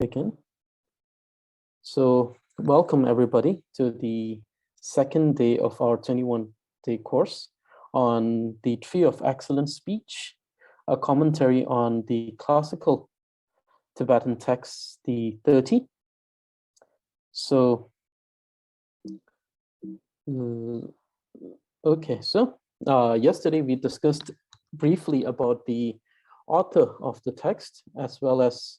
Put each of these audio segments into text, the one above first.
Begin. So welcome everybody to the second day of our 21-day course on the Tree of Excellent Speech, a commentary on the classical Tibetan text, the 30. So, okay, so yesterday we discussed briefly about the author of the text as well as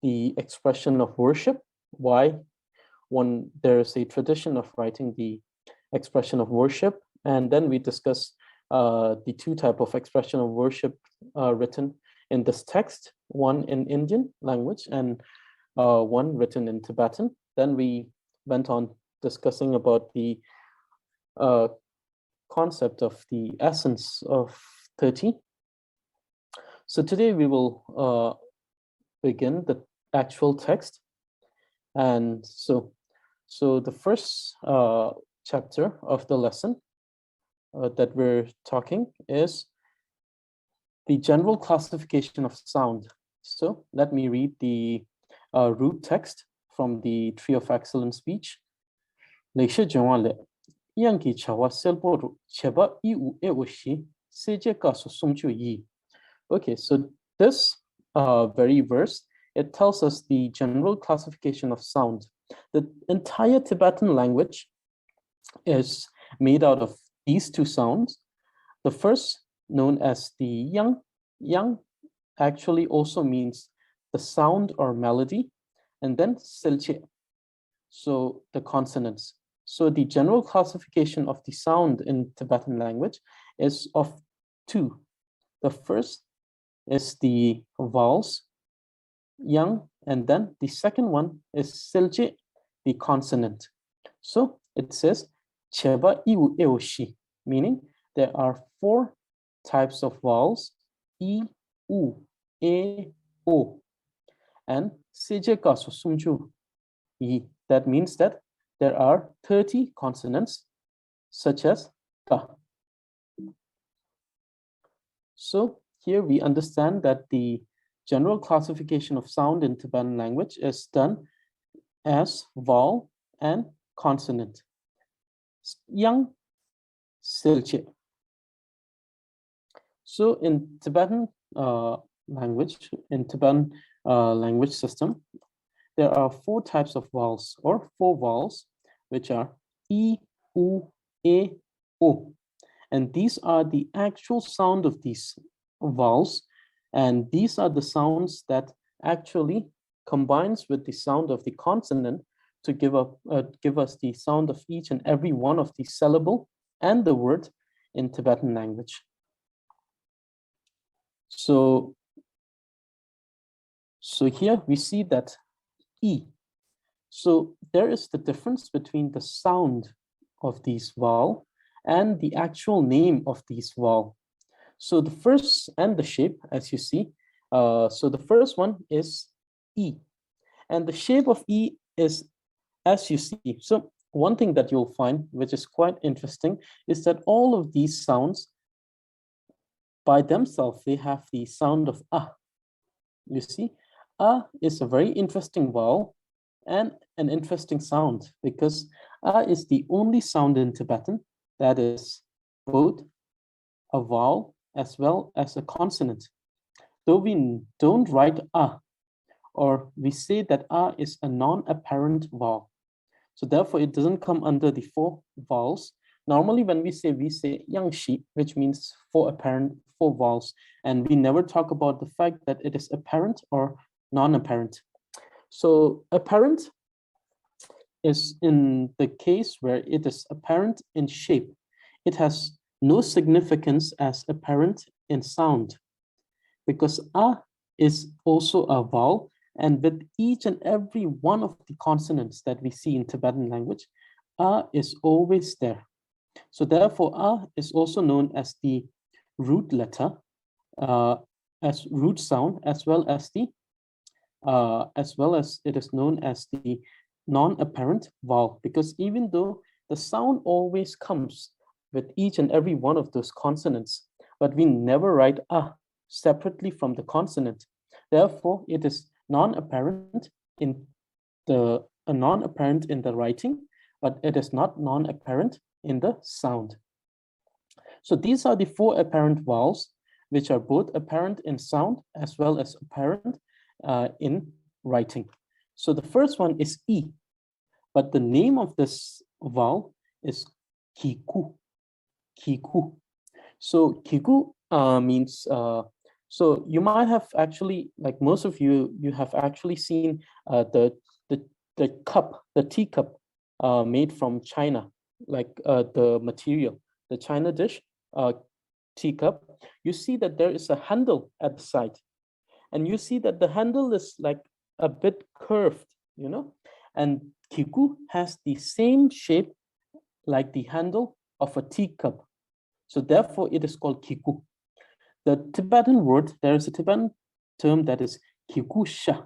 the expression of worship, why there is a tradition of writing the expression of worship, and then we discuss the two types of expression of worship written in this text, one in Indian language and one written in Tibetan. Then we went on discussing about the concept of the essence of 30. So today we will begin the actual text. And so the first chapter of the lesson that we're talking is the general classification of sound. So let me read the root text from the Tree of Excellent Speech. Okay, so this very verse, it tells us the general classification of sound. The entire Tibetan language is made out of these two sounds. The first, known as the yang, actually also means the sound or melody, and then silche, so the consonants. So the general classification of the sound in Tibetan language is of two. The first is the vowels, yang, and then the second one is silje, the consonant. So it says cheba iu eoshi, meaning there are four types of vowels: i, u, e, o, and seje kaso sumju i. That means that there are 30 consonants, such as ka. So here we understand that the general classification of sound in Tibetan language is done as vowel and consonant. Yang, silche. So in Tibetan language system, there are four types of vowels, or four vowels, which are I, U, E, O. And these are the actual sound of these vowels. And these are the sounds that actually combines with the sound of the consonant to give us the sound of each and every one of the syllable and the word in Tibetan language. So here we see that I. So there is the difference between the sound of these vowel and the actual name of these vowel. So the first, and the shape, as you see, so the first one is I, and the shape of I is as you see. So one thing that you'll find, which is quite interesting, is that all of these sounds by themselves, they have the sound of ah. You see, ah is a very interesting vowel and an interesting sound, because ah is the only sound in Tibetan that is both a vowel as well as a consonant. Though we don't write ah, or we say that ah is a non-apparent vowel. So therefore, it doesn't come under the four vowels. Normally, when we say yangshi, which means four vowels, and we never talk about the fact that it is apparent or non-apparent. So apparent is in the case where it is apparent in shape. It has no significance as apparent in sound, because a is also a vowel, and with each and every one of the consonants that we see in Tibetan language, a is always there. So therefore, a is also known as the root letter, as root sound, as well as it is known as the non-apparent vowel, because even though the sound always comes with each and every one of those consonants, but we never write a separately from the consonant. Therefore, it is non-apparent in non-apparent in the writing, but it is not non-apparent in the sound. So these are the four apparent vowels, which are both apparent in sound as well as apparent in writing. So the first one is E, but the name of this vowel is kiku. Kiku. So kiku means, so you might have actually, like most of you, you have actually seen the cup, the teacup made from China, like the material, the China dish teacup. You see that there is a handle at the side, and you see that the handle is like a bit curved, you know, and kiku has the same shape like the handle of a teacup. So therefore it is called kiku. The Tibetan word, there is a Tibetan term that is kikusha.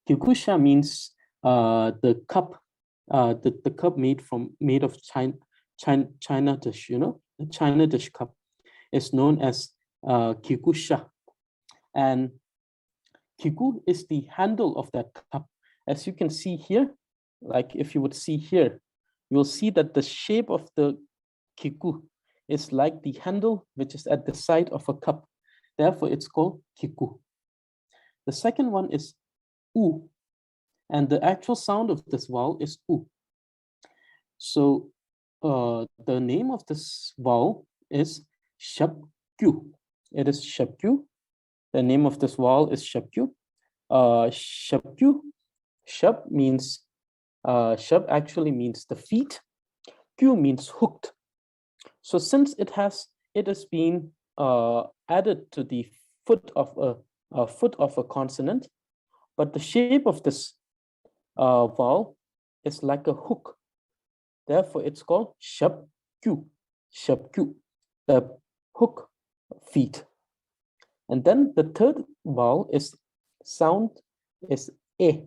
Kikusha means the cup, the cup made of China dish, you know, the China dish cup is known as kikusha. And kiku is the handle of that cup. As you can see here, like if you would see here, you'll see that the shape of the kiku is like the handle which is at the side of a cup. Therefore, it's called kiku. The second one is u, and the actual sound of this vowel is u. So the name of this vowel is shabkyu. It is shabkyu. The name of this vowel is shabkyu. Shabkyu, shab means, shab actually means the feet. Kyu means hooked. So since it has been added to the foot of a consonant, but the shape of this vowel is like a hook. Therefore, it's called shabkyu, shabkyu, the hook feet. And then the third vowel is sound is e.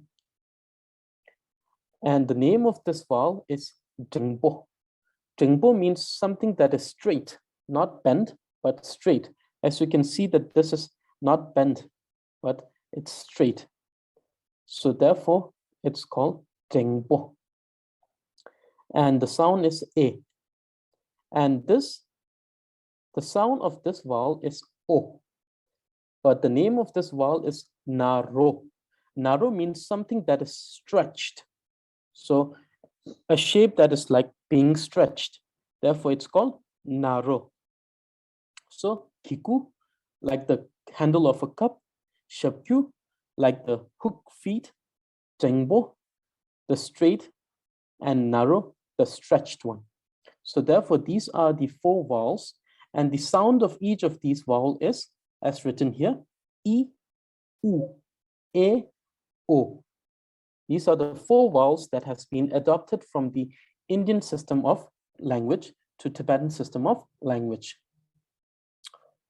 And the name of this vowel is jingbo. Jingbo means something that is straight, not bent, but straight. As you can see that this is not bent, but it's straight. So therefore, it's called jingbo. And the sound is e. And this, the sound of this vowel is o. But the name of this vowel is naro. Naro means something that is stretched. So a shape that is like being stretched. Therefore, it's called naro. So kiku, like the handle of a cup. Shabkyu, like the hook feet. Jengbo, the straight. And naro, the stretched one. So therefore, these are the four vowels. And the sound of each of these vowels is, as written here, E, U, E, O. These are the four vowels that has been adopted from the Indian system of language to Tibetan system of language.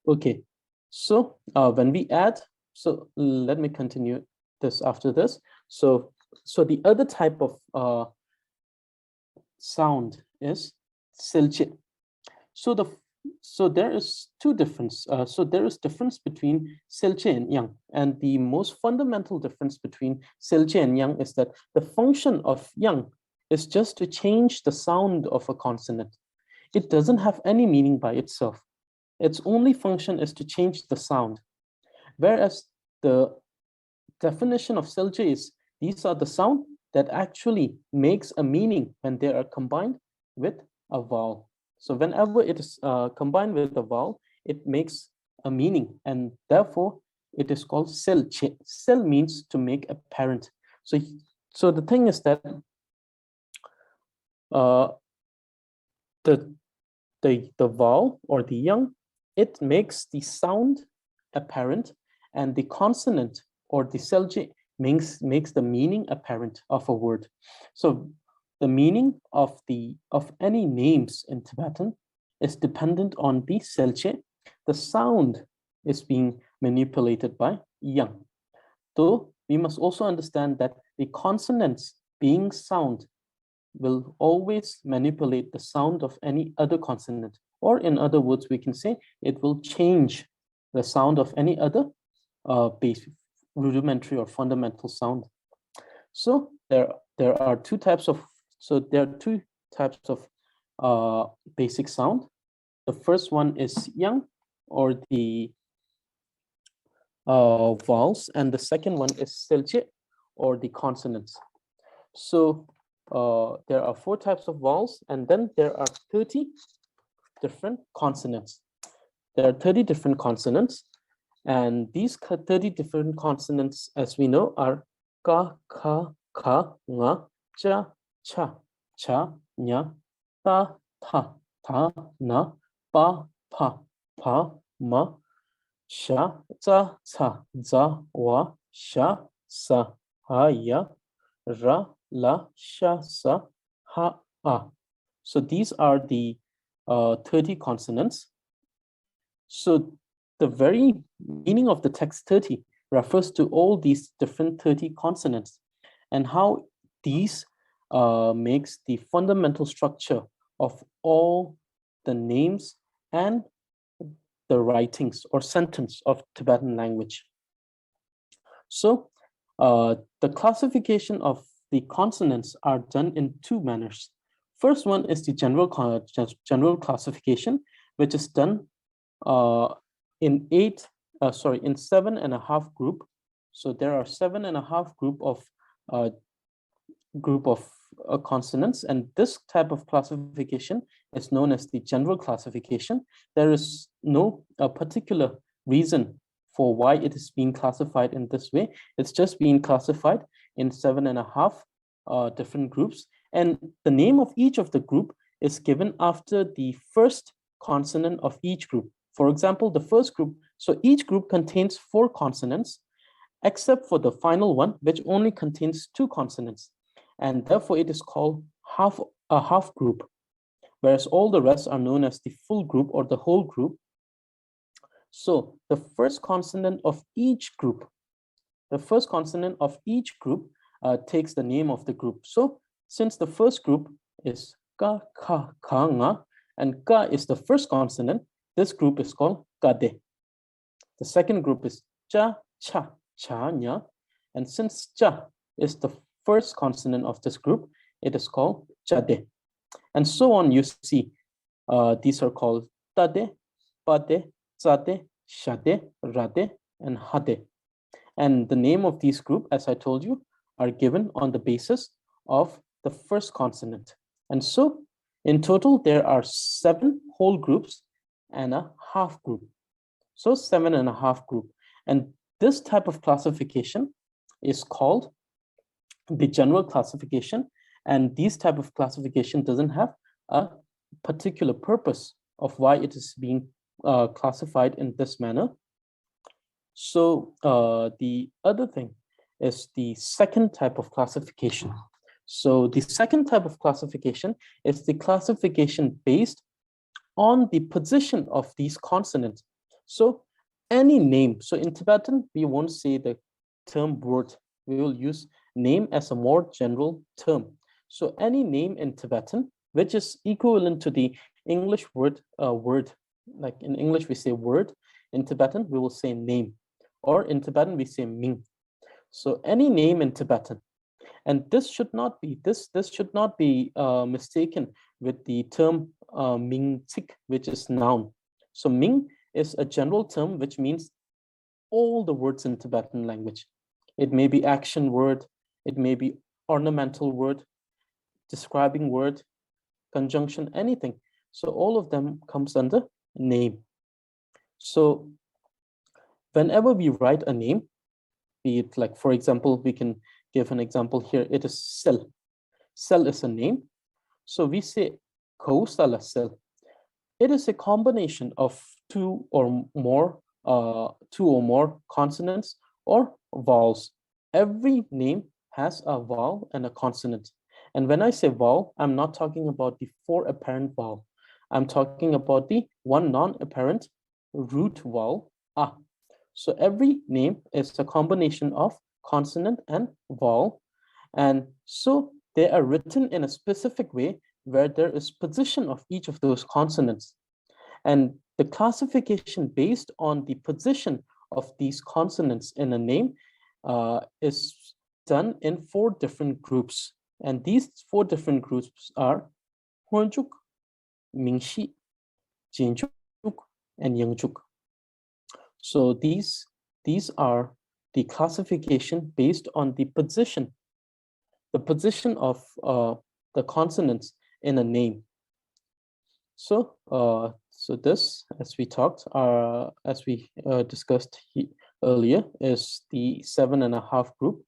Okay, so when we add, so let me continue this after this. So the other type of sound is silche. So there is two difference. So there is difference between silche and yang, and the most fundamental difference between silche and yang is that the function of yang is just to change the sound of a consonant. It doesn't have any meaning by itself. Its only function is to change the sound. Whereas the definition of silche is these are the sound that actually makes a meaning when they are combined with a vowel. So whenever it is combined with a vowel, it makes a meaning, and therefore it is called silche. Sil means to make apparent. So the thing is that the vowel or the yang, it makes the sound apparent, and the consonant or the silche makes the meaning apparent of a word. So the meaning of any names in Tibetan is dependent on the silche. The sound is being manipulated by yang. Though we must also understand that the consonants being sound will always manipulate the sound of any other consonant. Or in other words, we can say it will change the sound of any other base rudimentary or fundamental sound. So there are two types of basic sound. The first one is yang, or the vowels, and the second one is silje, or the consonants. So there are 4 types of vowels, and then there are 30 different consonants. There are 30 different consonants, and these 30 different consonants, as we know, are ka, kha, kha, nga, cha, cha, cha, nya, ta, tha, tha, na, pa, pa, pa, ma, sha, za, za, za, wa, sha, sa, ha, ya, ra, la, sha, sa, ha, a. So these are the 30 consonants. So the very meaning of the text 30 refers to all these different 30 consonants, and how these makes the fundamental structure of all the names and the writings or sentence of Tibetan language. So the classification of the consonants are done in 2 manners. First one is the general classification, which is done in 7.5 group. So there are 7.5 group of consonants, and this type of classification is known as the general classification. There is no particular reason for why it is being classified in this way. It's just being classified in 7.5 different groups, and the name of each of the group is given after the first consonant of each group. For example, the first group, so each group contains 4 consonants, except for the final one, which only contains 2 consonants. And therefore it is called a half group, whereas all the rest are known as the full group or the whole group. So the first consonant of each group, takes the name of the group. So since the first group is ka, kha, kha, nga, and ka is the first consonant, this group is called kade. The second group is cha, cha, cha, nya, and since cha is the first consonant of this group, it is called chade. And so on, you see, these are called tade, pade, tsade, shade, rade, and hade. And the name of these group, as I told you, are given on the basis of the first consonant. And so in total, there are 7 whole groups and a half group. So 7.5 group. And this type of classification is called the general classification. And this type of classification doesn't have a particular purpose of why it is being classified in this manner. So the other thing is the second type of classification. So the second type of classification is the classification based on the position of these consonants. So any name, so in Tibetan, we won't say the term word, we will use name as a more general term. So any name in Tibetan, which is equivalent to the English word, like in English we say word, in Tibetan we will say name, or in Tibetan we say ming. So any name in Tibetan, and this should not be mistaken with the term ming tik, which is noun. So ming is a general term which means all the words in Tibetan language. It may be action word, it may be ornamental word, describing word, conjunction, anything. So all of them comes under name. So whenever we write a name, be it like, for example, we can give an example here. It is cell. Cell is a name. So we say kausala cell. It is a combination of two or more consonants or vowels. Every name has a vowel and a consonant. And when I say vowel, I'm not talking about the 4 apparent vowel. I'm talking about the 1 non-apparent root vowel, a. So every name is a combination of consonant and vowel. And so they are written in a specific way where there is position of each of those consonants. And the classification based on the position of these consonants in a name is done in 4 different groups. And these 4 different groups are Huanjuk, Mingxi, Jinjuk, and Yangjuk. So these are the classification based on the position of the consonants in a name. So, so this, as we talked, as we discussed earlier, is the 7.5 group.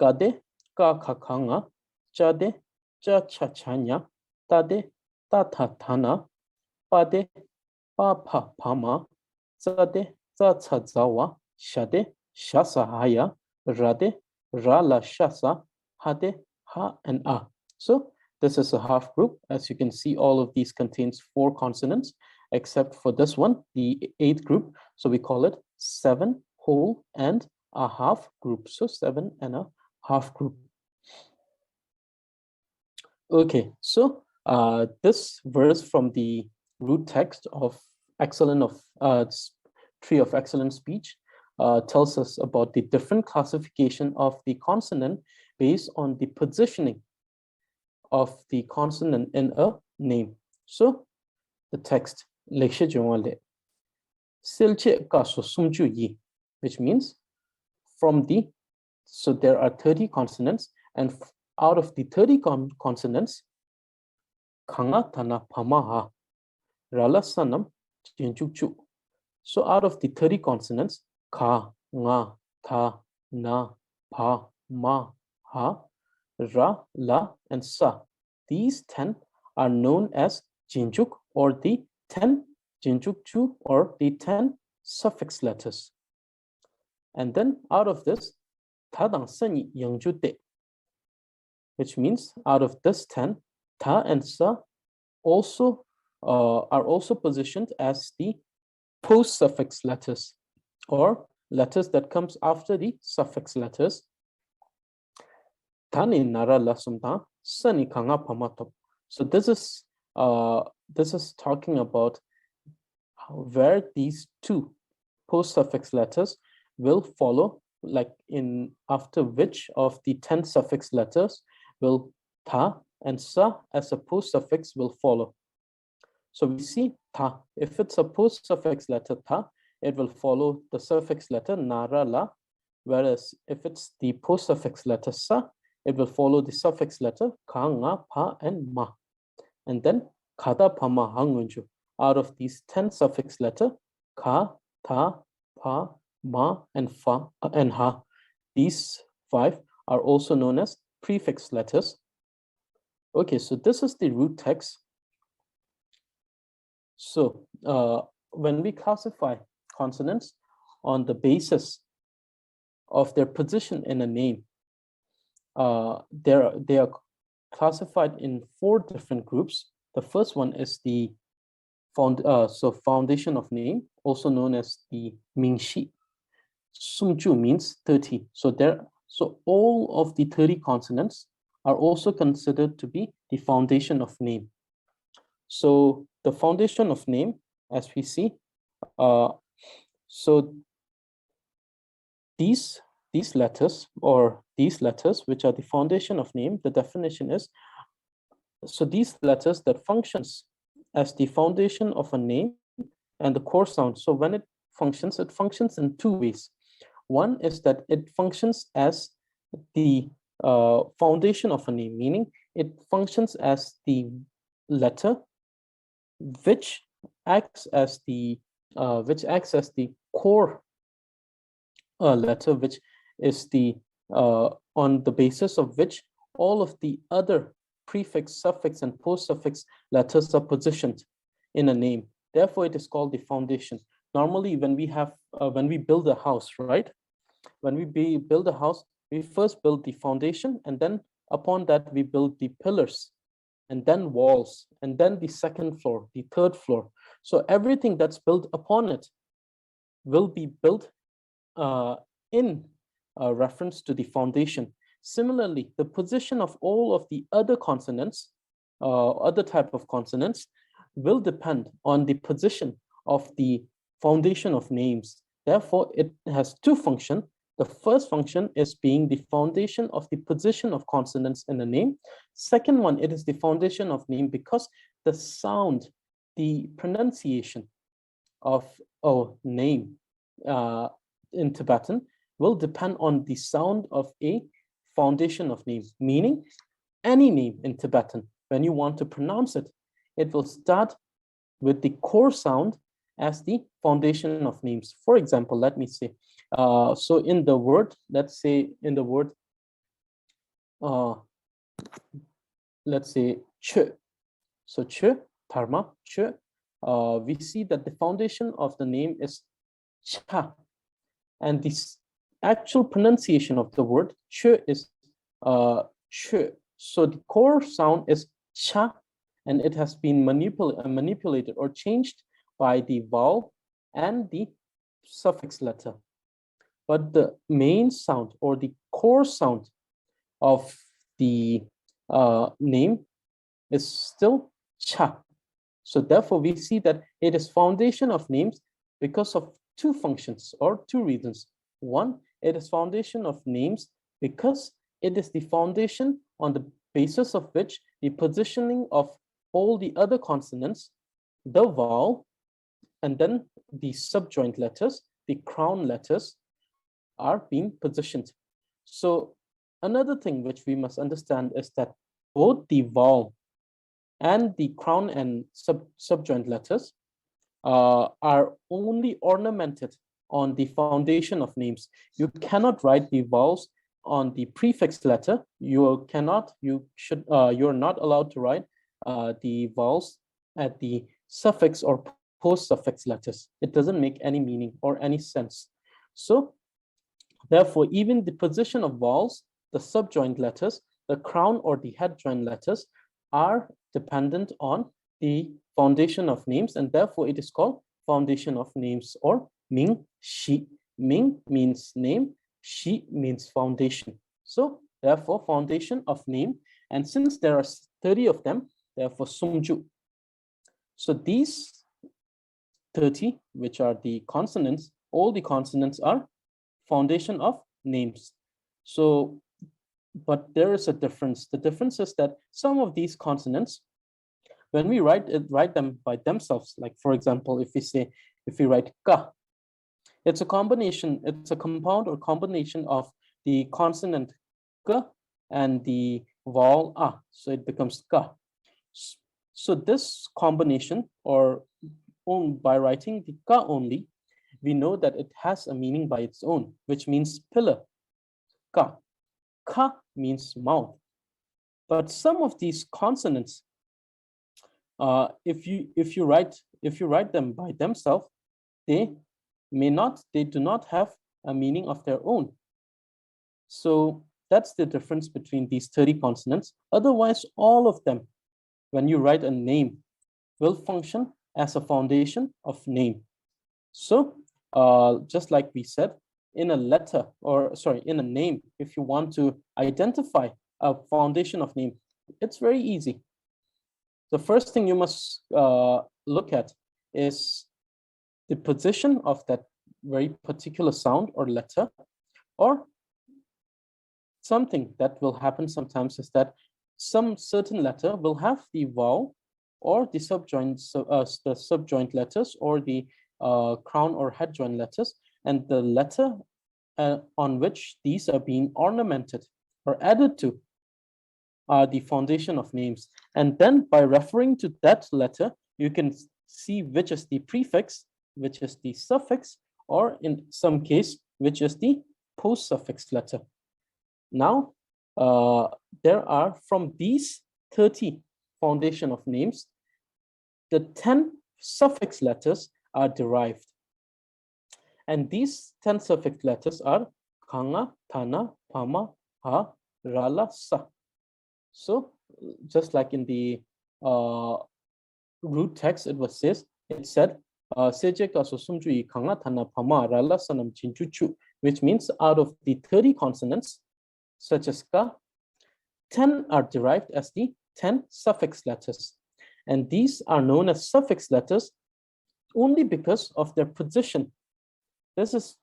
Kade, ka kakanga, chade, cha chachanya, tade, ta thana, pade, pa pa pama, zade, za zawa, shade, shasahaya, rade, rala shasa, hade, ha, and a. So this is a half group. As you can see, all of these contains 4 consonants, except for this one, the 8th group. So we call it 7 whole and a half group. So 7.5 group. Okay, so this verse from the root text of Tree of Excellent Speech tells us about the different classification of the consonant based on the positioning of the consonant in a name. So the text, which means from the, so there are 30 consonants, and out of the 30 consonants, Kanga Tana Pamaha, Rala Sanam Jinjukchu. So out of the 30 consonants, Ka, Nga, Ta, Na, Pa, Ma, Ha, Ra, La, and Sa. These 10 are known as Jinjuk, or the 10 Jinjukchu, or the 10 suffix letters. And then out of this, Tadang Sani Yangjute, which means out of this 10, Ta and Sa also are also positioned as the post-suffix letters, or letters that comes after the suffix letters. Tani nara lasumta sani kanga pamatop. So this is talking about where these 2 post-suffix letters will follow, like in after which of the 10 suffix letters will ta and sa as a post-suffix will follow. So we see ta. If it's a post-suffix letter ta, it will follow the suffix letter nara la. Whereas if it's the post-suffix letter sa, it will follow the suffix letter ka, nga, pa, and ma. And then kada, pama, hangunju. Out of these 10 suffix letter, ka, ta, pa, ma, and fa, and ha. These 5 are also known as prefix letters. Okay, so this is the root text. So when we classify consonants on the basis of their position in a name, they are classified in 4 different groups. The first one is the foundation of name, also known as the Mingxi. Sumju means 30. So all of the 30 consonants are also considered to be the foundation of name. So the foundation of name, as we see, so these letters, or these letters which are the foundation of name, the definition is, so these letters that functions as the foundation of a name and the core sound. So when it functions in 2 ways. One is that it functions as the foundation of a name, meaning it functions as the letter which acts as the core letter, which is the on the basis of which all of the other prefix, suffix, and post-suffix letters are positioned in a name. Therefore, it is called the foundation. Normally, when we build a house, right? When we build a house, we first build the foundation, and then upon that we build the pillars, and then walls, and then the second floor, the third floor. So everything that's built upon it will be built in reference to the foundation. Similarly, the position of all of the other consonants, other type of consonants, will depend on the position of the foundation of names. Therefore, it has 2 functions. The first function is being the foundation of the position of consonants in a name. Second one, it is the foundation of name because the sound, the pronunciation of a name in Tibetan will depend on the sound of a foundation of name, meaning any name in Tibetan, when you want to pronounce it, it will start with the core sound as the foundation of names. For example, let me say, so in the word, let's say in the word, let's say ch. So ch, dharma, ch, we see that the foundation of the name is cha. And this actual pronunciation of the word ch is ch. So the core sound is cha, and it has been manipulated or changed by the vowel and the suffix letter. But the main sound or the core sound of the name is still cha. So therefore, we see that it is foundation of names because of two functions or two reasons. One, it is foundation of names because it is the foundation on the basis of which the positioning of all the other consonants, the vowel, and then the subjoined letters, the crown letters, are being positioned. So another thing which we must understand is that both the vowel and the crown and subjoined letters are only ornamented on the foundation of names. You cannot write the vowels on the prefix letter. You're not allowed to write the vowels at the suffix or post-suffix letters. It doesn't make any meaning or any sense. So therefore, even the position of vowels, the subjoined letters, the crown or the head joined letters are dependent on the foundation of names, and therefore it is called foundation of names or Ming Shi. Ming means name, Shi means foundation. So therefore foundation of name, and since there are 30 of them, therefore Sumju. So these 30, which are the consonants, all the consonants are foundation of names. So, but there is a difference. The difference is that some of these consonants, when we write them by themselves, like for example, if we write ka, it's a combination, it's a compound or combination of the consonant k and the vowel a, so it becomes ka. So this combination, or by writing the ka only, we know that it has a meaning by its own, which means pillar. Ka. Ka means mouth. But some of these consonants, if you write them by themselves, they do not have a meaning of their own. So that's the difference between these 30 consonants. Otherwise, all of them, when you write a name, will function as a foundation of name. So just like we said, in a letter, or sorry, in a name, if you want to identify a foundation of name, it's very easy. The first thing you must look at is the position of that very particular sound or letter, or something that will happen sometimes is that some certain letter will have the vowel or the subjoined letters, or the crown or head joined letters, and the letter on which these are being ornamented or added to are the foundation of names. And then by referring to that letter, you can see which is the prefix, which is the suffix, or in some case, which is the post-suffix letter. Now, there are, from these 30 foundation of names, the 10 suffix letters are derived. And these 10 suffix letters are Kanga, Tana, Pama, Ha, Rala, Sa. So just like in the root text, it said, which means out of the 30 consonants, such as ka, 10 are derived as the 10 suffix letters. And these are known as suffix letters only because of their position. This is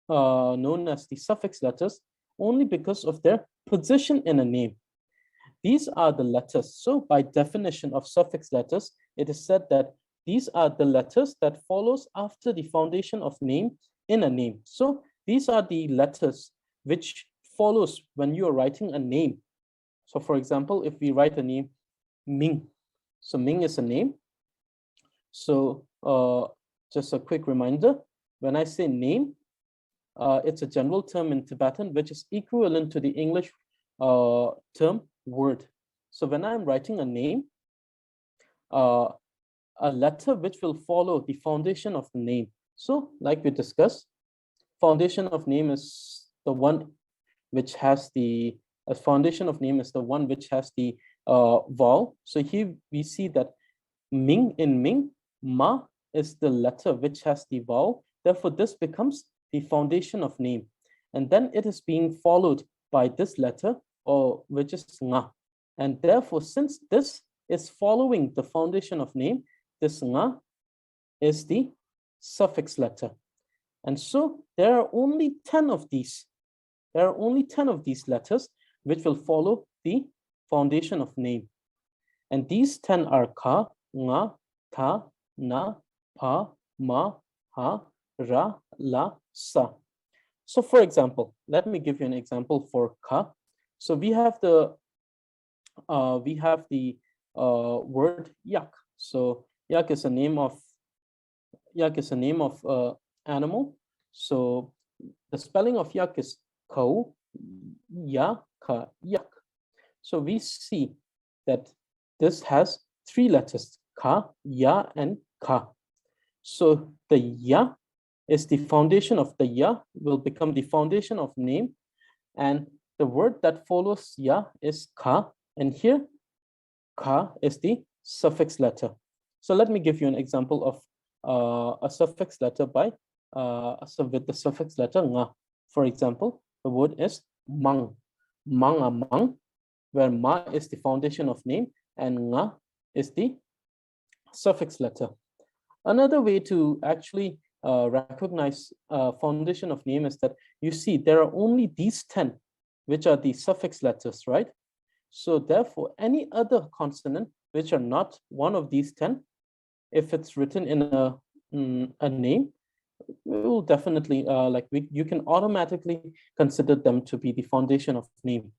known as the suffix letters only because of their position in a name. These are the letters. So by definition of suffix letters, it is said that these are the letters that follows after the foundation of name in a name. So these are the letters which follows when you are writing a name. So for example, if we write a name Ming, so Ming is a name. So just a quick reminder, when I say name, it's a general term in Tibetan, which is equivalent to the English term word. So when I'm writing a name, a letter which will follow the foundation of the name. So like we discussed, foundation of name is the one which has the foundation of name is the one which has the vowel. So here we see that Ming in Ming, Ma is the letter which has the vowel. Therefore, this becomes the foundation of name. And then it is being followed by this letter, or which is Nga. And therefore, since this is following the foundation of name, this Nga is the suffix letter. And so there are only 10 of these. There are only 10 of these letters which will follow the foundation of name. And these 10 are Ka, Nga, Ta, Na, Pa, Ma, Ha, Ra, La, Sa. So for example, let me give you an example for Ka. So we have the word yak. So yak is a name of animal. So the spelling of yak is ko, ya, ka, yak. So we see that this has 3 letters, ka, ya, and ka. So the ya is the foundation of the ya will become the foundation of name, and the word that follows ya is ka, and here ka is the suffix letter. So let me give you an example of a suffix letter by with the suffix letter nga. For example, the word is mang, mang, where ma is the foundation of name and nga is the suffix letter. Another way to actually recognize foundation of name is that you see there are only these 10 which are the suffix letters, right? So therefore, any other consonant which are not one of these 10, if it's written in a name, we will definitely you can automatically consider them to be the foundation of names.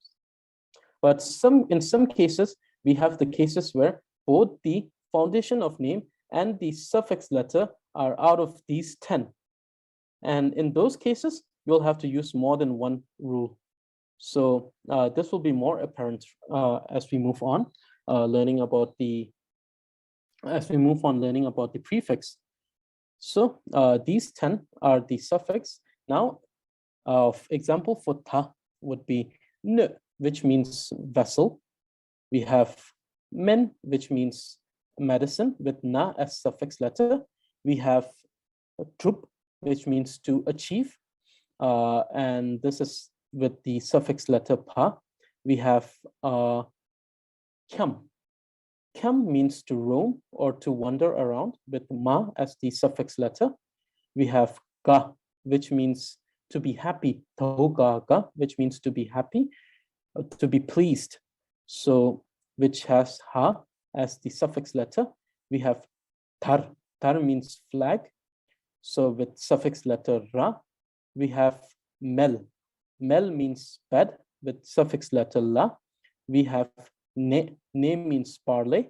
But in some cases, we have the cases where both the foundation of name and the suffix letter are out of these 10. And in those cases, you'll have to use more than one rule. So this will be more apparent as we move on learning about the prefix. So these 10 are the suffix. Now, example for ta would be n, which means vessel. We have men, which means medicine, with na as suffix letter. We have trup, which means to achieve, and this is with the suffix letter pa. We have kyam. Kyam means to roam or to wander around, with ma as the suffix letter. We have ga, which means to be happy, ga, which means to be happy, to be pleased. So which has ha as the suffix letter. We have tar. Tar means flag. So with suffix letter ra. We have mel. Mel means bed with suffix letter la. We have ne. Ne means parley,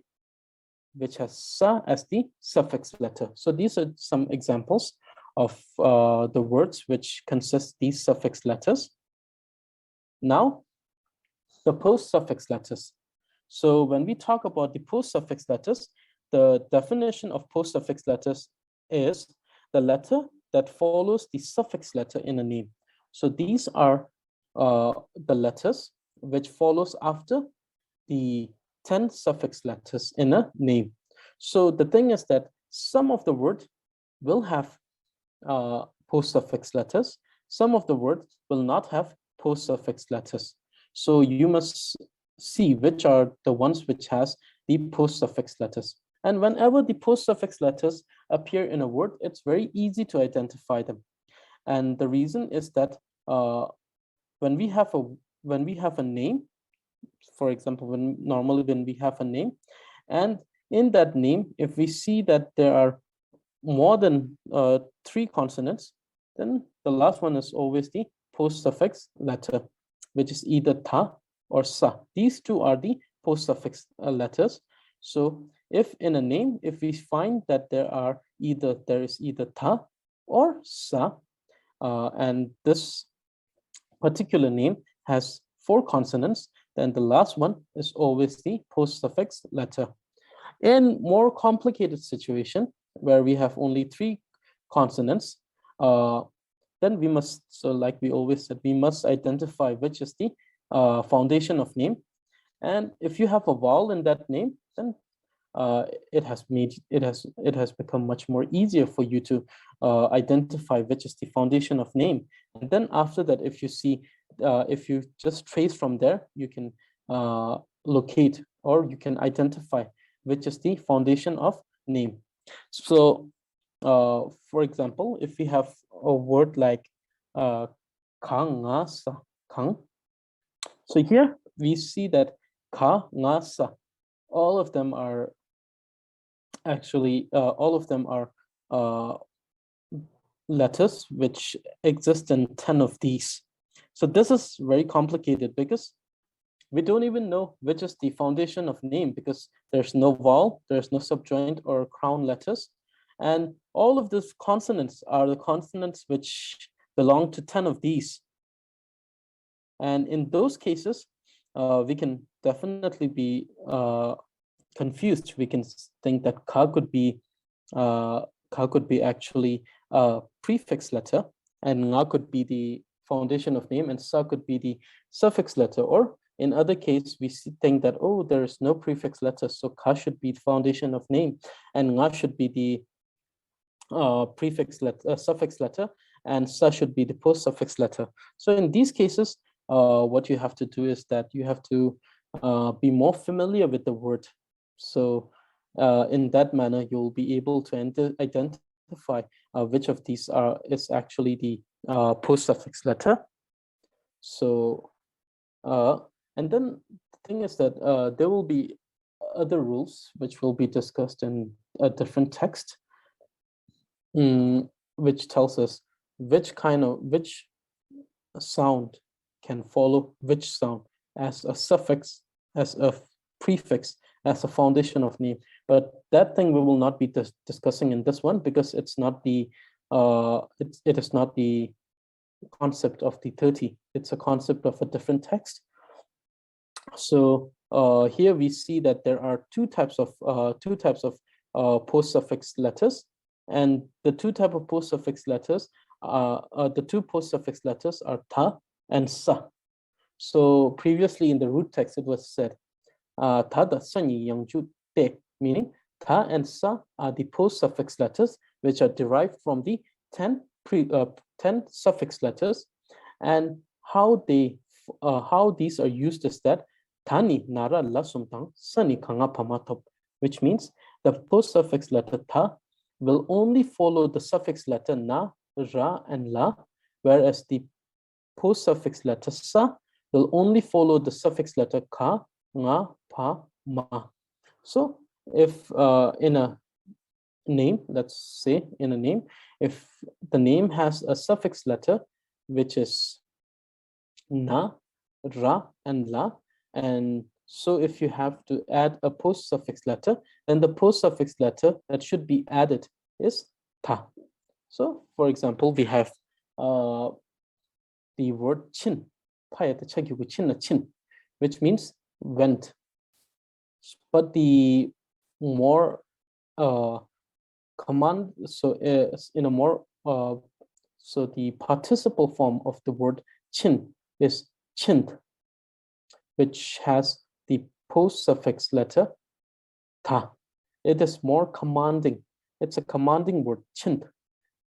which has sa as the suffix letter. So these are some examples of the words which consist these suffix letters. Now, the post-suffix letters. So when we talk about the post-suffix letters, the definition of post-suffix letters is the letter that follows the suffix letter in a name. So these are the letters which follows after the 10 suffix letters in a name. So the thing is that some of the words will have post-suffix letters. Some of the words will not have post-suffix letters. So you must see which are the ones which has the post-suffix letters. And whenever the post-suffix letters appear in a word, it's very easy to identify them. And the reason is that when we have a name, for example, when we have a name, and in that name, if we see that there are more than 3 consonants, then the last one is always the post-suffix letter, which is either ta or sa. These two are the post-suffix letters. So if in a name, if we find that there is either ta or sa, and this particular name has 4 consonants, then the last one is always the post-suffix letter. In more complicated situation, where we have only 3 consonants, then we must, so like we always said, we must identify which is the foundation of name. And if you have a vowel in that name, then it has become much more easier for you to identify which is the foundation of name. And then after that, if you see, if you just trace from there, you can locate, or you can identify which is the foundation of name. So for example, if we have a word like kang, nga, sa, kang. So here we see that ka, nga, sa, all of them are actually letters which exist in 10 of these. So this is very complicated because we don't even know which is the foundation of name, because there's no vowel, there's no subjoined or crown letters. And all of these consonants are the consonants which belong to 10 of these. And in those cases, we can definitely be confused. We can think that ka could be actually a prefix letter, and nga could be the foundation of name, and sa could be the suffix letter. Or in other case, we think that, oh, there is no prefix letter, so ka should be the foundation of name, and nga should be the prefix letter, suffix letter, and sa should be the post-suffix letter. So in these cases, what you have to do is that you have to be more familiar with the word. So in that manner, you'll be able to identify which of these is actually the post-suffix letter. So, and then the thing is that there will be other rules which will be discussed in a different text, which tells us which sound can follow which sound as a suffix, as a prefix, as a foundation of name. But that thing we will not be discussing in this one, because it's not the it is not the concept of the 30. It's a concept of a different text. So here we see that there are two types of post-suffix letters, and the two type of post-suffix letters the two post-suffix letters are ta and sa. So previously in the root text, it was said ta da sanyi yang ju te, meaning ta and sa are the post-suffix letters which are derived from the 10 suffix letters. And how these are used is that tani nara la sumtang sani kanga pamatop, which means the post-suffix letter ta will only follow the suffix letter na, ra, and la, whereas the post-suffix letter sa will only follow the suffix letter ka, nga, pa, ma. So if in a name, let's say in a name, if the name has a suffix letter which is na, ra, and la, and so if you have to add a post-suffix letter, then the post-suffix letter that should be added is ta. So for example, we have the word chin, which means went. But the more command, so in a more so the participle form of the word chin is chint, which has the post-suffix letter ta. It is more commanding. It's a commanding word, chint.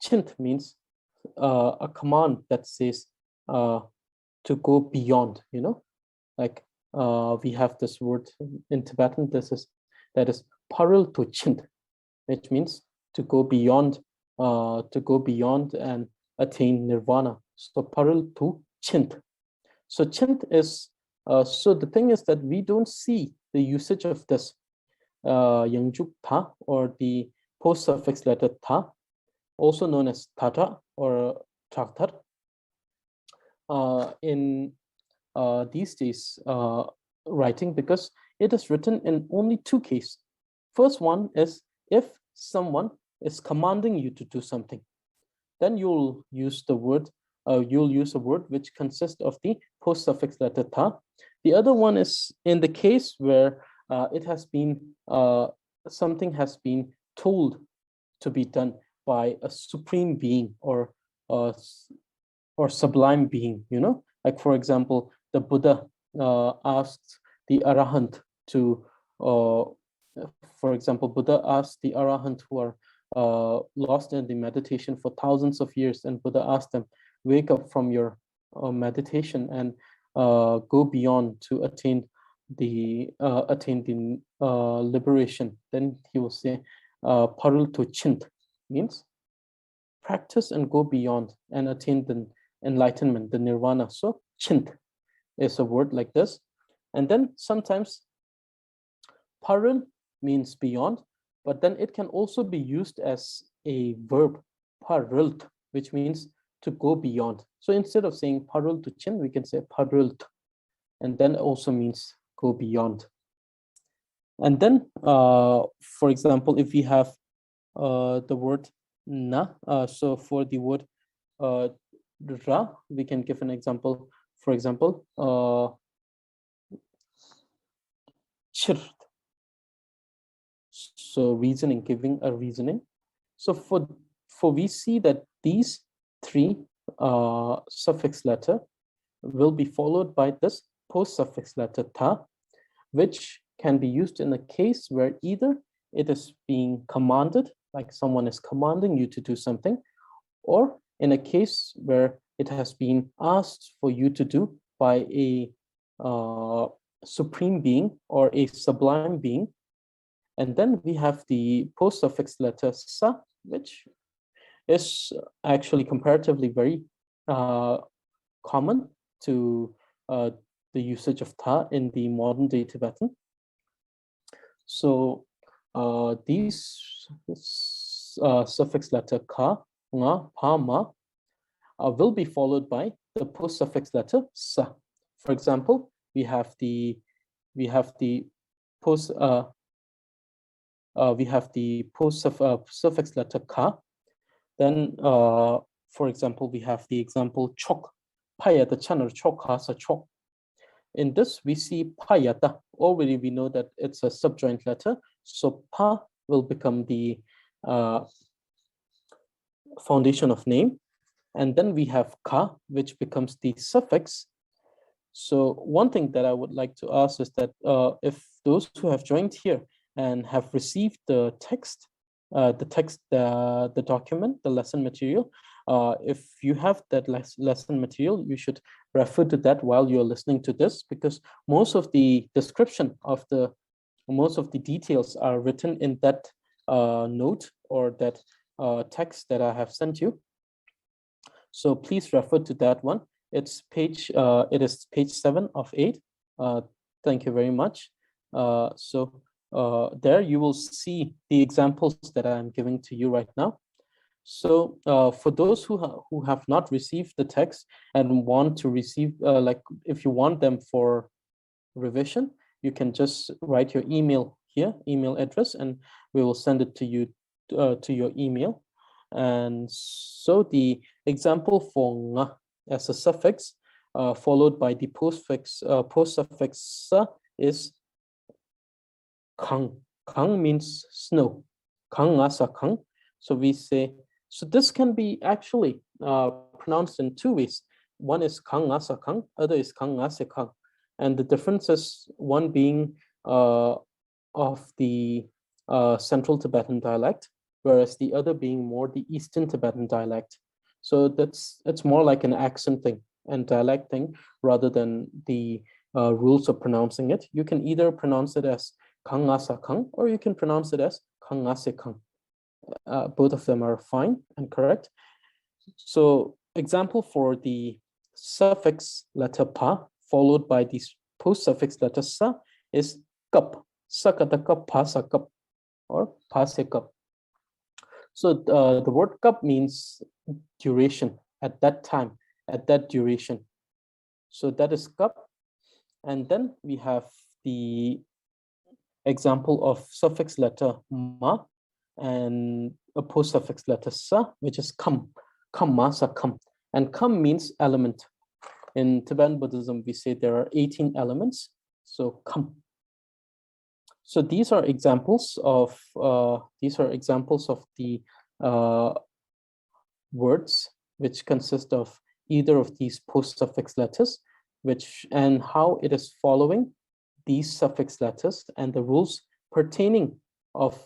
Chint means a command that says to go beyond, you know, like we have this word in Tibetan, that is paril to chint, which means to go beyond and attain nirvana. So parul tu chint. So chint is, so the thing is that we don't see the usage of this yangjuk ta, or the post-suffix letter ta, also known as tata or traktar, in these days writing, because it is written in only two cases. First one is if someone is commanding you to do something, then you'll use a word which consists of the post-suffix letter ta. The other one is in the case where it has been something has been told to be done by a supreme being or sublime being, like for example, the Buddha asked the Arahant to, for example, Buddha asked the Arahant who are lost in the meditation for thousands of years, and Buddha asked them, wake up from your meditation and go beyond to attain the liberation. Then he will say, parul to chint, means practice and go beyond and attain the enlightenment, the nirvana. So chint is a word like this. And then sometimes parul means beyond, but then it can also be used as a verb, parult, which means to go beyond. So instead of saying parul to chin, we can say parult, and then it also means go beyond. And then, for example, if we have the word na, so for the word ra, we can give an example. For example, chirt. So reasoning, giving a reasoning. So for we see that these three suffix letter will be followed by this post-suffix letter ta, which can be used in a case where either it is being commanded, like someone is commanding you to do something, or in a case where it has been asked for you to do by a supreme being or a sublime being. And then we have the post-suffix letter sa, which is actually comparatively very common to the usage of ta in the modern day Tibetan. So these suffix letter ka, nga, pa, ma will be followed by the post-suffix letter sa. For example, we have the post suffix letter ka. Then, for example, we have the example chok, payata chanar chok hasa chok. In this, we see payata. Already we know that it's a subjoint letter, so pa will become the foundation of name. And then we have ka, which becomes the suffix. So one thing that I would like to ask is that if those who have joined here and have received the text, the document, the lesson material, if you have that lesson material, you should refer to that while you're listening to this, because most of the description of most of the details are written in that note or that text that I have sent you. So please refer to that one. It is page 7 of 8. Thank you very much. There you will see the examples that I'm giving to you right now. So for those who have not received the text and want to receive, like if you want them for revision, you can just write your email here, email address, and we will send it to you to your email. And so the example for nga as a suffix followed by the post-suffix sa is kang. Kang means snow. Kang asa kang. So we say, so this can be actually pronounced in two ways. One is kang asa kang, other is kang ase kang. And the difference is one being of the Central Tibetan dialect, whereas the other being more the Eastern Tibetan dialect. So it's more like an accent thing and dialect thing rather than the rules of pronouncing it. You can either pronounce it as kang asa kang, or you can pronounce it as kang ase kang. Both of them are fine and correct. So example for the suffix letter pa followed by the post-suffix letter sa is cup. Sa kata cup, pa sa cup, or pa se cup. So the word cup means duration, at that time, at that duration. So that is cup. And then we have the example of suffix letter ma and a post-suffix letter sa, which is kam. Kam ma sa kam. And kam means element. In Tibetan Buddhism, we say there are 18 elements. So kam. So these are examples of the words which consist of either of these post-suffix letters, and how it is following these suffix letters and the rules pertaining of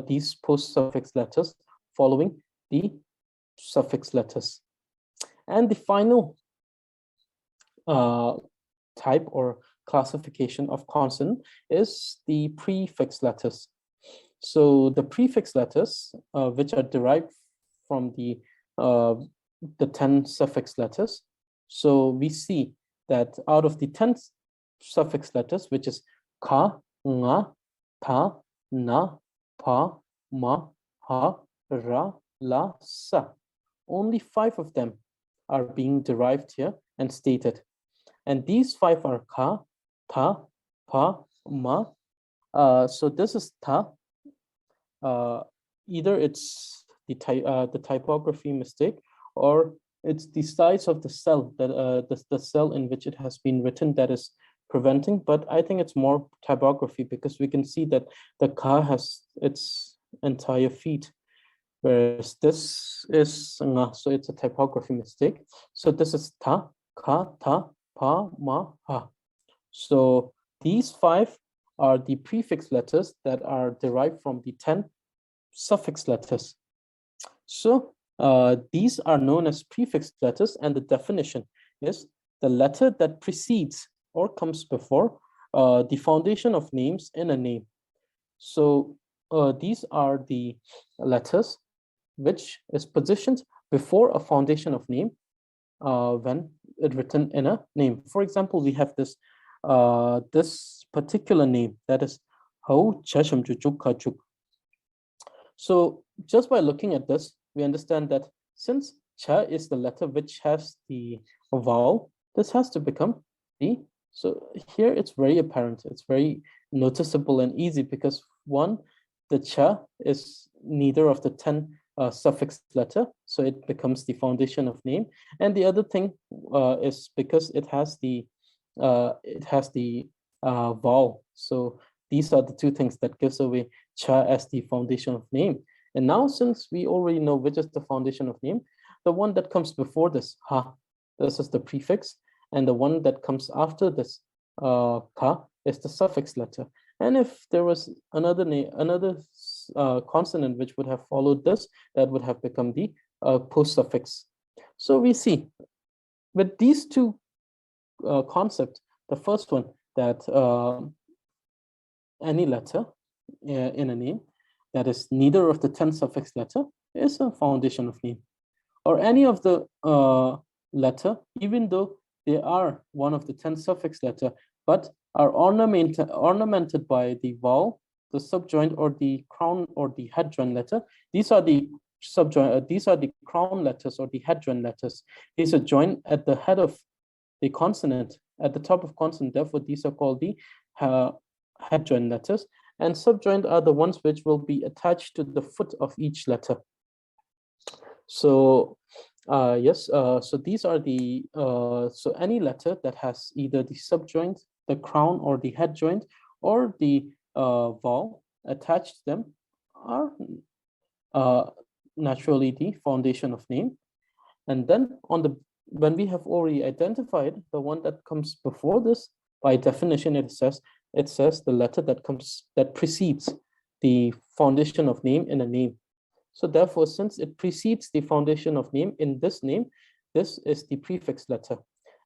these post-suffix letters following the suffix letters. And the final type or classification of consonant is the prefix letters. So the prefix letters, which are derived from the 10 suffix letters. So we see that out of the 10 suffix letters, which is ka, nga, ta, na, pa, ma, ha, ra, la, sa, only 5 of them are being derived here and stated. And these 5 are ka, ta, pa, ma. So this is ta. Either it's the typography mistake, or it's the size of the cell that the cell in which it has been written that is preventing. But I think it's more typography, because we can see that the ka has its entire feet, whereas this is nga, so it's a typography mistake. So this is ta, ka, ta, pa, ma, ha. So these 5 are the prefix letters that are derived from the 10 suffix letters. So these are known as prefix letters, and the definition is the letter that precedes or comes before the foundation of names in a name. So these are the letters which is positioned before a foundation of name when it written in a name. For example, we have this this particular name, that is Hau Chasham Chuchuk Kachuk. So just by looking at this, we understand that since cha is the letter which has the vowel, this has to become the. So here it's very apparent, it's very noticeable and easy, because one, the cha is neither of the 10 suffix letter, so it becomes the foundation of name. And the other thing is because it has the vowel. So these are the 2 things that gives away cha as the foundation of name. And now, since we already know which is the foundation of name, the one that comes before this, ha, this is the prefix, and the one that comes after this, ka, is the suffix letter. And if there was another name, another consonant which would have followed this, that would have become the post-suffix. So we see with these 2 concepts, the first one, that any letter in a name that is neither of the 10 suffix letter is a foundation of name, or any of the letter, even though they are one of the 10 suffix letter, but are ornamented by the vowel, the subjoined, or the crown or the head joint letter. These are the subjoined. These are the crown letters or the head joint letters. These are joined at the head of the consonant, at the top of consonant. Therefore, these are called the head joint letters. And subjoined are the ones which will be attached to the foot of each letter. So yes, so these are the, so any letter that has either the subjoint, the crown, or the head joint, or the vowel attached to them are naturally the foundation of name. And then when we have already identified the one that comes before this, by definition, it says the letter that precedes the foundation of name in a name. So therefore, since it precedes the foundation of name in this name, this is the prefix letter.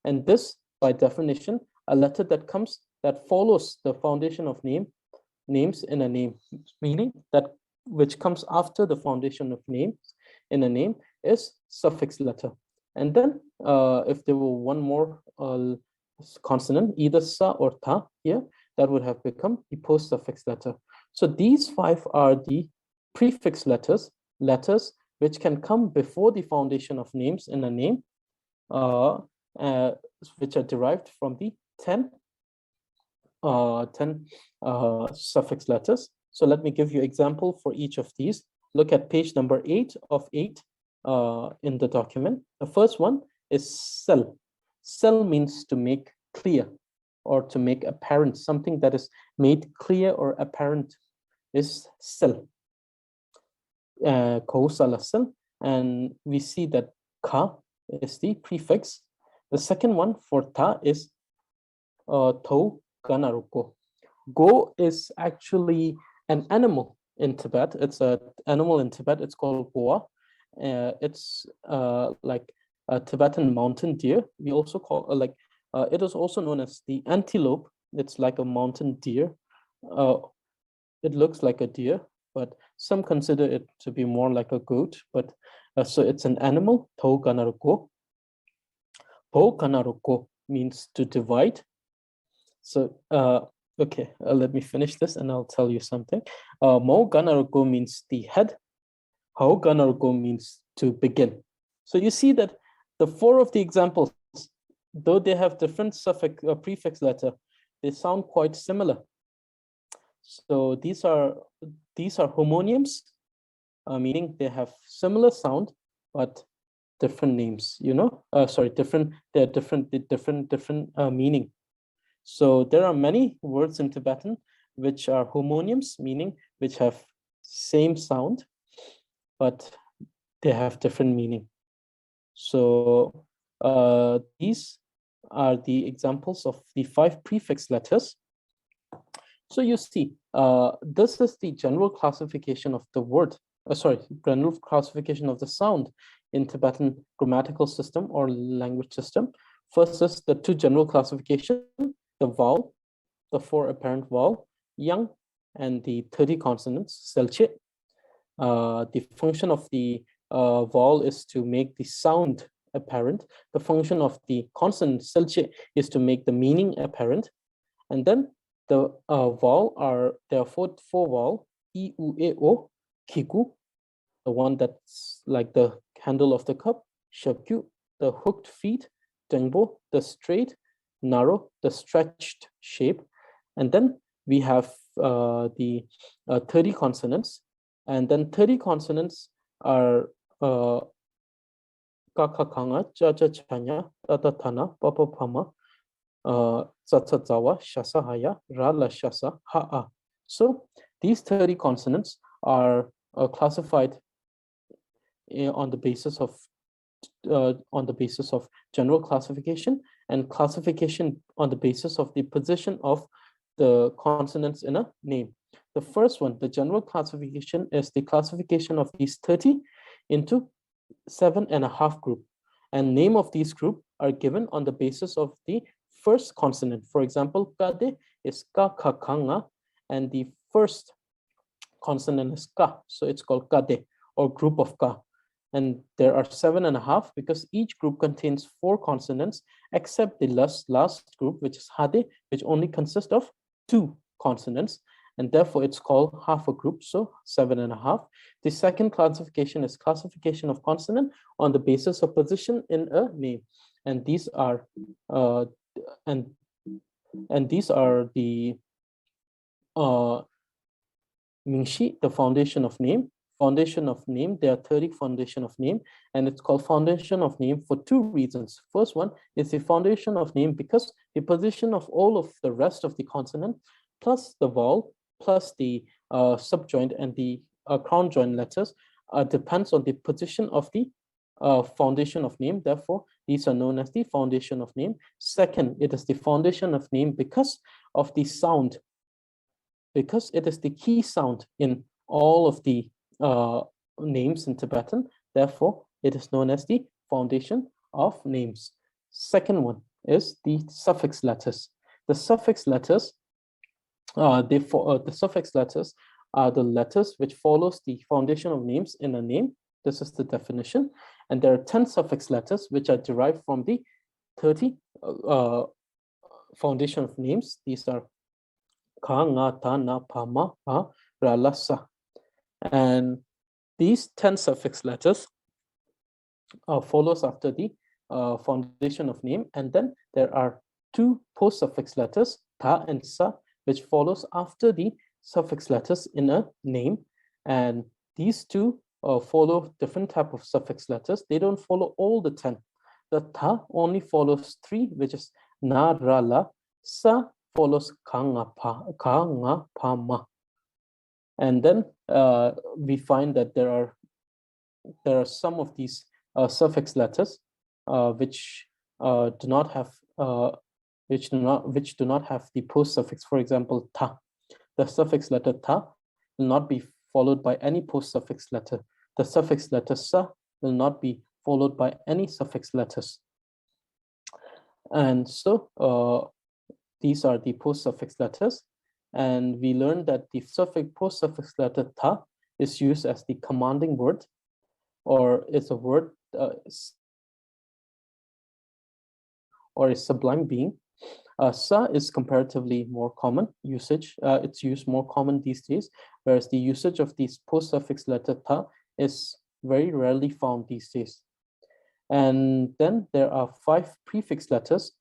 And this, by definition, a letter that follows the foundation of names in a name, meaning that which comes after the foundation of names in a name, is suffix letter. And then if there were one more consonant, either sa or ta here, that would have become the post-suffix letter. So these 5 are the prefix letters, letters which can come before the foundation of names in a name, which are derived from the 10 suffix letters. So let me give you example for each of these. Look at page number 8 of 8 in the document. The first one is sel. Sel means to make clear or to make apparent. Something that is made clear or apparent is sel. Sel. And we see that ka is the prefix. The second one for ta is to ganaruko. Go is actually an animal in Tibet. It's an animal in Tibet. It's called goa. It's like a Tibetan mountain deer. We also call it is also known as the antelope. It's like a mountain deer. It looks like a deer, but some consider it to be more like a goat. But so it's an animal. To ganaruko. Po ganaruko means to divide. So okay, let me finish this and I'll tell you something. Mo ganaruko means the head. How ganaruko means to begin. So you see that the 4 of the examples, though they have different suffix prefix letter, they sound quite similar. So these are homonyms, meaning they have similar sound but different names. They're different meaning. So there are many words in Tibetan which are homonyms, meaning which have same sound, but they have different meaning. So these are the examples of the 5 prefix letters. So you see, this is the general classification of the word, general classification of the sound in Tibetan grammatical system or language system. First is the 2 general classification, the vowel, the 4 apparent vowel, yang, and the 30 consonants, selche. The function of the vowel is to make the sound apparent. The function of the consonant, selche, is to make the meaning apparent. And then the vowel are, there are four vowel, I, U, E, O, kiku, the one that's like the handle of the cup, shakyu, the hooked feet, tengbo, the straight, narrow, the stretched shape. And then we have the 30 consonants. And then 30 consonants are kakakanga, chachachanya, tatatana, papapama, tsatsazawa, shasahaya, rala shasa, ha'a. So these 30 consonants are classified on the basis of general classification, and classification on the basis of the position of the consonants in a name. The first one, the general classification, is the classification of these 30 into 7.5 group, and name of these group are given on the basis of the first consonant. For example, kade is ka kakanga, and the first consonant is ka, so it's called kade, or group of ka. And there are 7.5 because each group contains 4 consonants, except the last group, which is hade, which only consists of 2 consonants, and therefore it's called half a group, so 7.5. The second classification is classification of consonant on the basis of position in a name, and these are these are the Mingshi, the foundation of name. Foundation of name, there are 30 foundation of name, and it's called foundation of name for 2 reasons. First one is the foundation of name because the position of all of the rest of the consonant plus the vowel plus the subjoined and the crown joined letters depends on the position of the foundation of name. Therefore, these are known as the foundation of name. Second, it is the foundation of name because of the sound, because it is the key sound in all of the names in Tibetan. Therefore, it is known as the foundation of names. Second one is the suffix letters. The suffix letters, the suffix letters are the letters which follows the foundation of names in a name This is the definition. And there are 10 suffix letters which are derived from the 30 foundation of names. These are ka, nga, ta, na, pa, ma, ha, ra, la, sa. And these 10 suffix letters follows after the foundation of name. And then there are 2 post-suffix letters, ta and sa, which follows after the suffix letters in a name. And these 2 follow different type of suffix letters. They don't follow all the 10. The ta only follows 3, which is na, ra, la. Sa follows ka, nga, pa, ma. And then we find that there are some of these suffix letters which do not have the post suffix. For example, ta. The suffix letter ta will not be followed by any post suffix letter. The suffix letter sa will not be followed by any suffix letters. And so these are the post suffix letters. And we learned that the post suffix letter ta is used as the commanding word, or it's a word or a sublime being. Sa is comparatively more common usage. It's used more common these days, whereas the usage of these post-suffix letter ta is very rarely found these days. And then there are 5 prefix letters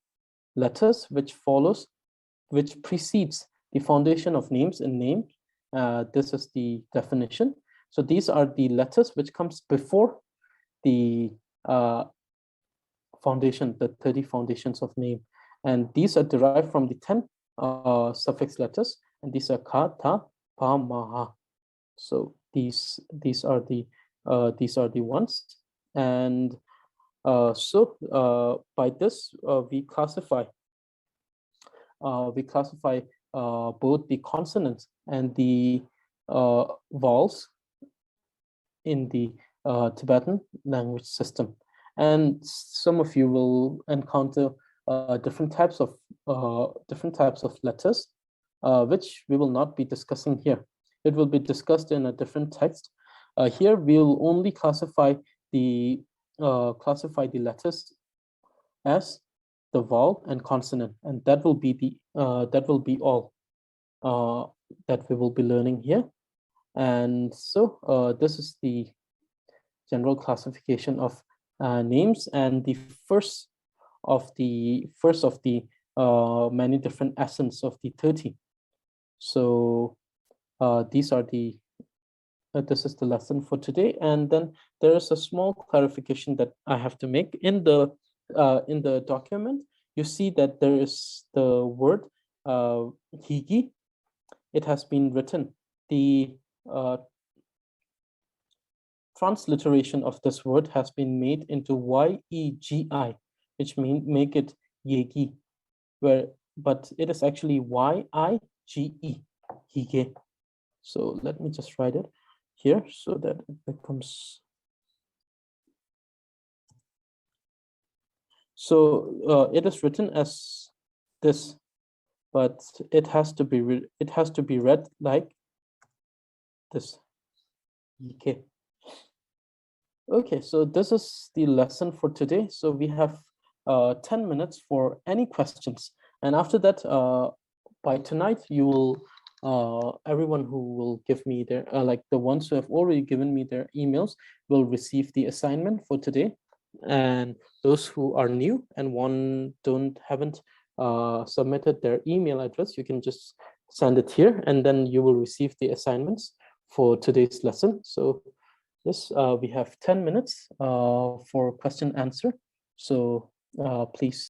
which precedes the foundation of names in name. This is the definition. So these are the letters which comes before the foundation, the 30 foundations of name. And these are derived from the 10 suffix letters, and these are ka, ta, pa, ma, ha. So these are the ones. And by this we classify both the consonants and the vowels in the Tibetan language system. And some of you will encounter different types of letters, which we will not be discussing here. It will be discussed in a different text. Here we will only classify the letters as the vowel and consonant, and that will be all that we will be learning here. And so this is the general classification of names, and the first of the many different essence of the 30. So these are the this is the lesson for today. And then there is a small clarification that I have to make. In the document, you see that there is the word higi. It has been written. The transliteration of this word has been made into Y-E-G-I, which make it yegi, but it is actually Y-I-G-E, hige. So let me just write it here so that it becomes. So it is written as this, but it has to be read like this. Okay, so this is the lesson for today. So we have 10 minutes for any questions, and after that, by tonight, you will everyone who will give me their like the ones who have already given me their emails will receive the assignment for today. And those who are new and haven't submitted their email address, you can just send it here, and then you will receive the assignments for today's lesson. So yes, we have 10 minutes for question answer. So please.